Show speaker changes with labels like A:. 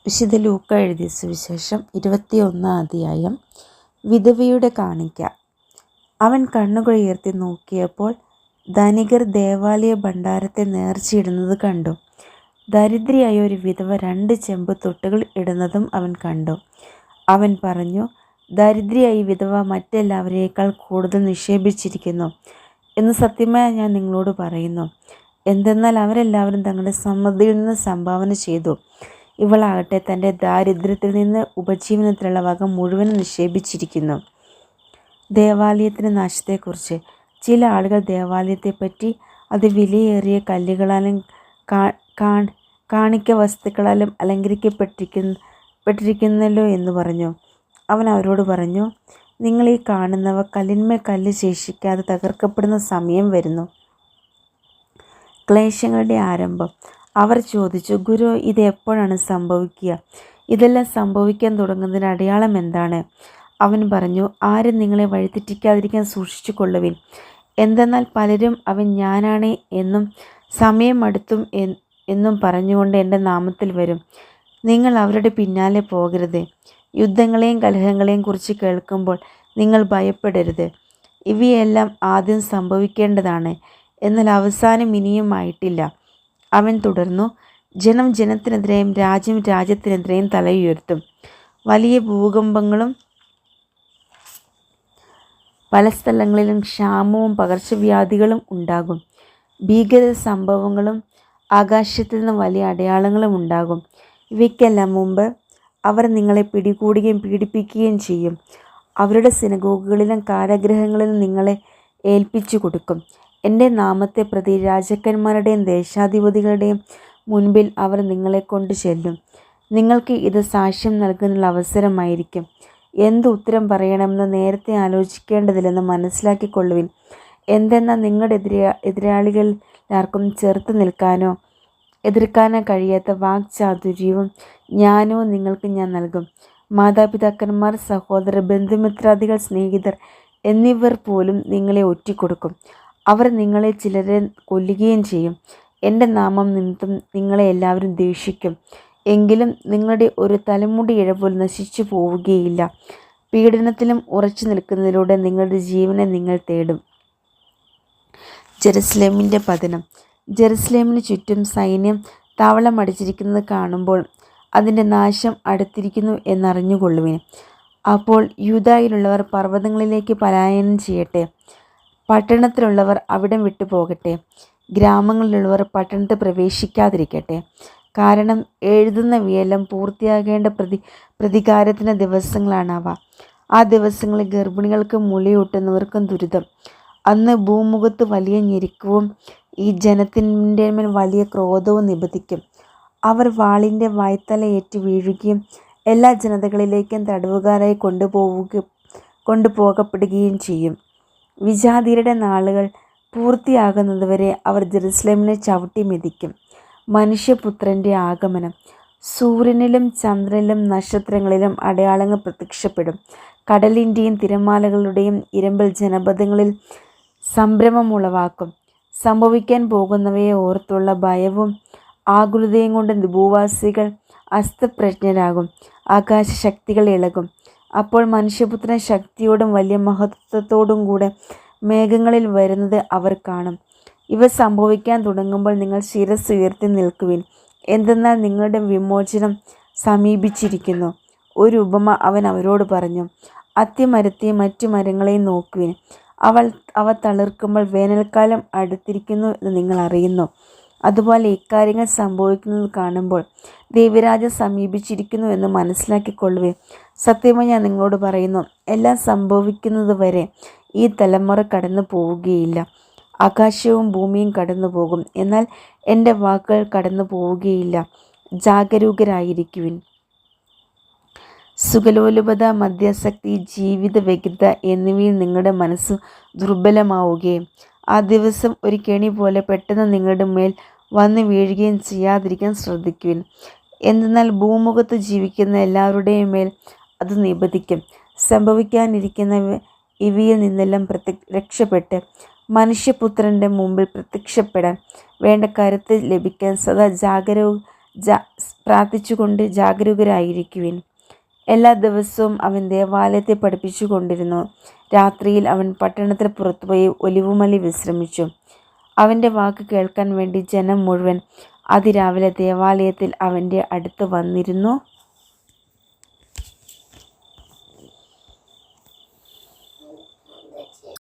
A: വിശുദ്ധ ലൂക്ക എഴുതിയ സുവിശേഷം 21 അധ്യായം. വിധവയുടെ കാണിക്ക. അവൻ കണ്ണുകൾ ഉയർത്തി നോക്കിയപ്പോൾ ധനികർ ദേവാലയ ഭണ്ഡാരത്തെ നേർച്ചയിടുന്നത് കണ്ടു. ദരിദ്രയായ ഒരു വിധവ 2 ചെമ്പ് തൊട്ടുകൾ ഇടുന്നതും അവൻ കണ്ടു. അവൻ പറഞ്ഞു, ദരിദ്രയായ വിധവ മറ്റെല്ലാവരേക്കാൾ കൂടുതൽ നിക്ഷേപിച്ചിരിക്കുന്നു എന്ന് സത്യമായി ഞാൻ നിങ്ങളോട് പറയുന്നു. എന്തെന്നാൽ അവരെല്ലാവരും തങ്ങളുടെ സമൃദ്ധിയിൽ നിന്ന് സംഭാവന ചെയ്തു. ഇവളാകട്ടെ തൻ്റെ ദാരിദ്ര്യത്തിൽ നിന്ന് ഉപജീവനത്തിലുള്ള വക മുഴുവനും നിക്ഷേപിച്ചിരിക്കുന്നു. ദേവാലയത്തിൻ്റെ നാശത്തെക്കുറിച്ച്. ചില ആളുകൾ ദേവാലയത്തെപ്പറ്റി അത് വിലയേറിയ കല്ലുകളാലും കാണിക്ക വസ്തുക്കളാലും അലങ്കരിക്കപ്പെട്ടിരിക്കുന്നല്ലോ എന്ന് പറഞ്ഞു. അവൻ അവരോട് പറഞ്ഞു, നിങ്ങൾ ഈ കാണുന്നവ കല്ലിന്മേൽ കല്ല് ശേഷിക്കാതെ തകർക്കപ്പെടുന്ന സമയം വരുന്നു. ക്ലേശങ്ങളുടെ ആരംഭം. അവർ ചോദിച്ചു, ഗുരു, ഇത് എപ്പോഴാണ് സംഭവിക്കുക? ഇതെല്ലാം സംഭവിക്കാൻ തുടങ്ങുന്നതിന് അടയാളം എന്താണ്? അവൻ പറഞ്ഞു, ആരും നിങ്ങളെ വഴിതെറ്റിക്കാതിരിക്കാൻ സൂക്ഷിച്ചു കൊള്ളുവിൻ. എന്തെന്നാൽ പലരും അവൻ ഞാനാണ് എന്നും സമയം അടുത്തും എന്നും പറഞ്ഞുകൊണ്ട് എൻ്റെ നാമത്തിൽ വരും. നിങ്ങൾ അവരുടെ പിന്നാലെ പോകരുത്. യുദ്ധങ്ങളെയും കലഹങ്ങളെയും കുറിച്ച് കേൾക്കുമ്പോൾ നിങ്ങൾ ഭയപ്പെടരുത്. ഇവയെല്ലാം ആദ്യം സംഭവിക്കേണ്ടതാണ്, എന്നാൽ അവസാനം ഇനിയും ആയിട്ടില്ല. അവൻ തുടർന്നു, ജനം ജനത്തിനെതിരെയും രാജ്യം രാജ്യത്തിനെതിരെയും തലയുയർത്തും. വലിയ ഭൂകമ്പങ്ങളും പല സ്ഥലങ്ങളിലും ക്ഷാമവും പകർച്ചവ്യാധികളും ഉണ്ടാകും. ഭീകര സംഭവങ്ങളും ആകാശത്തിൽ നിന്ന് വലിയ അടയാളങ്ങളും ഉണ്ടാകും. ഇവയ്ക്കെല്ലാം മുമ്പ് അവർ നിങ്ങളെ പിടികൂടുകയും പീഡിപ്പിക്കുകയും ചെയ്യും. അവരുടെ സിനഗോഗുകളിലും കാരാഗൃഹങ്ങളിലും നിങ്ങളെ ഏൽപ്പിച്ചു കൊടുക്കും. എൻ്റെ നാമത്തെ പ്രതി രാജാക്കന്മാരുടെയും ദേശാധിപതികളുടെയും മുൻപിൽ അവർ നിങ്ങളെ കൊണ്ട് ചെല്ലും. നിങ്ങൾക്ക് ഇത് സാക്ഷ്യം നൽകുന്നതിനുള്ള അവസരമായിരിക്കും. എന്ത് ഉത്തരം പറയണമെന്ന് നേരത്തെ ആലോചിക്കേണ്ടതില്ലെന്ന് മനസ്സിലാക്കിക്കൊള്ളുവിൻ. എന്തെന്നാൽ നിങ്ങളുടെ എതിരാളികളാർക്കും ചെറുത്ത് നിൽക്കാനോ എതിർക്കാനോ കഴിയാത്ത വാക്ചാതുര്യവും ജ്ഞാനവും നിങ്ങൾക്ക് ഞാൻ നൽകും. മാതാപിതാക്കന്മാർ, സഹോദരർ, ബന്ധുമിത്രാദികൾ, സ്നേഹിതർ എന്നിവർ പോലും നിങ്ങളെ ഒറ്റിക്കൊടുക്കും. അവർ നിങ്ങളെ ചിലരെ കൊല്ലുകയും ചെയ്യും. എൻ്റെ നാമം നിമിത്തം നിങ്ങളെ എല്ലാവരും ദ്വേഷിക്കും. എങ്കിലും നിങ്ങളുടെ ഒരു തലമുടി ഇഴ പോലും നശിച്ചു പോവുകയില്ല. പീഡനത്തിലും ഉറച്ചു നിൽക്കുന്നതിലൂടെ നിങ്ങളുടെ ജീവനെ നിങ്ങൾ തേടും. ജെറുസലേമിൻ്റെ പതനം. ജെറുസലേമിന് ചുറ്റും സൈന്യം താവളമടിച്ചിരിക്കുന്നത് കാണുമ്പോൾ അതിൻ്റെ നാശം അടുത്തിരിക്കുന്നു എന്നറിഞ്ഞുകൊള്ളുവിൻ. അപ്പോൾ യൂദായിലുള്ളവർ പർവ്വതങ്ങളിലേക്ക് പലായനം ചെയ്യട്ടെ. പട്ടണത്തിലുള്ളവർ അവിടം വിട്ടു പോകട്ടെ. ഗ്രാമങ്ങളിലുള്ളവർ പട്ടണത്തിൽ പ്രവേശിക്കാതിരിക്കട്ടെ. കാരണം എഴുതുന്നവയെല്ലാം പൂർത്തിയാകേണ്ട പ്രതികാരത്തിൻ്റെ ദിവസങ്ങളാണവ. ആ ദിവസങ്ങളിൽ ഗർഭിണികൾക്കും മുലയൂട്ടുന്നവർക്കും ദുരിതം. അന്ന് ഭൂമുഖത്ത് വലിയ ഞെരുക്കവും ഈ ജനത്തിൻ്റെ മേൽ വലിയ ക്രോധവും നിബദിക്കും. അവർ വാളിൻ്റെ വായ്ത്തലയേറ്റ് വീഴുകയും എല്ലാ ജനതകളിലേക്കും തടവുകാരായി കൊണ്ടുപോകപ്പെടുകയും ചെയ്യും. വിജാതിയരുടെ നാളുകൾ പൂർത്തിയാകുന്നതുവരെ അവർ ജെറുസലേമിനെ ചവിട്ടി മെതിക്കും. മനുഷ്യപുത്രൻ്റെ ആഗമനം. സൂര്യനിലും ചന്ദ്രനിലും നക്ഷത്രങ്ങളിലും അടയാളങ്ങൾ പ്രത്യക്ഷപ്പെടും. കടലിൻ്റെയും തിരമാലകളുടെയും ഇരമ്പൽ ജനപദങ്ങളിൽ സംഭ്രമമുളവാക്കും. സംഭവിക്കാൻ പോകുന്നവയെ ഓർത്തുള്ള ഭയവും ആകുലതയും കൊണ്ട് ഭൂവാസികൾ അസ്തപ്രജ്ഞരാകും. ആകാശശക്തികൾ ഇളകും. അപ്പോൾ മനുഷ്യപുത്രൻ ശക്തിയോടും വലിയ മഹത്വത്തോടും കൂടെ മേഘങ്ങളിൽ വരുന്നത് അവർ കാണും. ഇവ സംഭവിക്കാൻ തുടങ്ങുമ്പോൾ നിങ്ങൾ ശിരസ് ഉയർത്തി നിൽക്കുവിൻ. എന്തെന്നാൽ നിങ്ങളുടെ വിമോചനം സമീപിച്ചിരിക്കുന്നു. ഒരു ഉപമ അവൻ അവരോട് പറഞ്ഞു. അത്തിമരത്തെയും മറ്റു മരങ്ങളെയും നോക്കുവിൻ. അവ തളിർക്കുമ്പോൾ വേനൽക്കാലം അടുത്തിരിക്കുന്നു എന്ന് നിങ്ങൾ അറിയുന്നു. അതുപോലെ ഇക്കാര്യങ്ങൾ സംഭവിക്കുന്നത് കാണുമ്പോൾ ദൈവരാജ്യം സമീപിച്ചിരിക്കുന്നു എന്ന് മനസ്സിലാക്കിക്കൊള്ളുവിൻ. സത്യമായി ഞാൻ നിങ്ങളോട് പറയുന്നു, എല്ലാം സംഭവിക്കുന്നത് വരെ ഈ തലമുറ കടന്നു പോവുകയില്ല. ആകാശവും ഭൂമിയും കടന്നു പോകും, എന്നാൽ എൻ്റെ വാക്കുകൾ കടന്നു പോവുകയില്ല. ജാഗരൂകരായിരിക്കുവിൻ. സുഖലോലുപത, മദ്യാസക്തി, ജീവിത വ്യഗ്രത എന്നിവയിൽ നിങ്ങളുടെ മനസ്സ് ദുർബലമാവുകയും ആ ദിവസം ഒരു കെണി പോലെ പെട്ടെന്ന് നിങ്ങളുടെ മേൽ വന്നു വീഴുകയും ചെയ്യാതിരിക്കാൻ ശ്രദ്ധിക്കുവിൻ. എന്തെന്നാൽ ഭൂമുഖത്ത് ജീവിക്കുന്ന എല്ലാവരുടെയും മേൽ അത് നിബദിക്കും. സംഭവിക്കാനിരിക്കുന്ന ഇവയിൽ നിന്നെല്ലാം രക്ഷപ്പെട്ട് മനുഷ്യപുത്രൻ്റെ മുമ്പിൽ പ്രത്യക്ഷപ്പെടാൻ വേണ്ട കരുത്ത് ലഭിക്കാൻ സദാ പ്രാർത്ഥിച്ചുകൊണ്ട് ജാഗരൂകരായിരിക്കുവിൻ. എല്ലാ ദിവസവും അവൻ ദേവാലയത്തെ പഠിപ്പിച്ചു കൊണ്ടിരുന്നു. രാത്രിയിൽ അവൻ പട്ടണത്തിൽ പുറത്തുപോയി ഒലിവുമലയിൽ വിശ്രമിച്ചു. അവൻ്റെ വാക്ക് കേൾക്കാൻ വേണ്ടി ജനം മുഴുവൻ അതിരാവിലെ ദേവാലയത്തിൽ അവൻ്റെ അടുത്ത് വന്നിരുന്നു.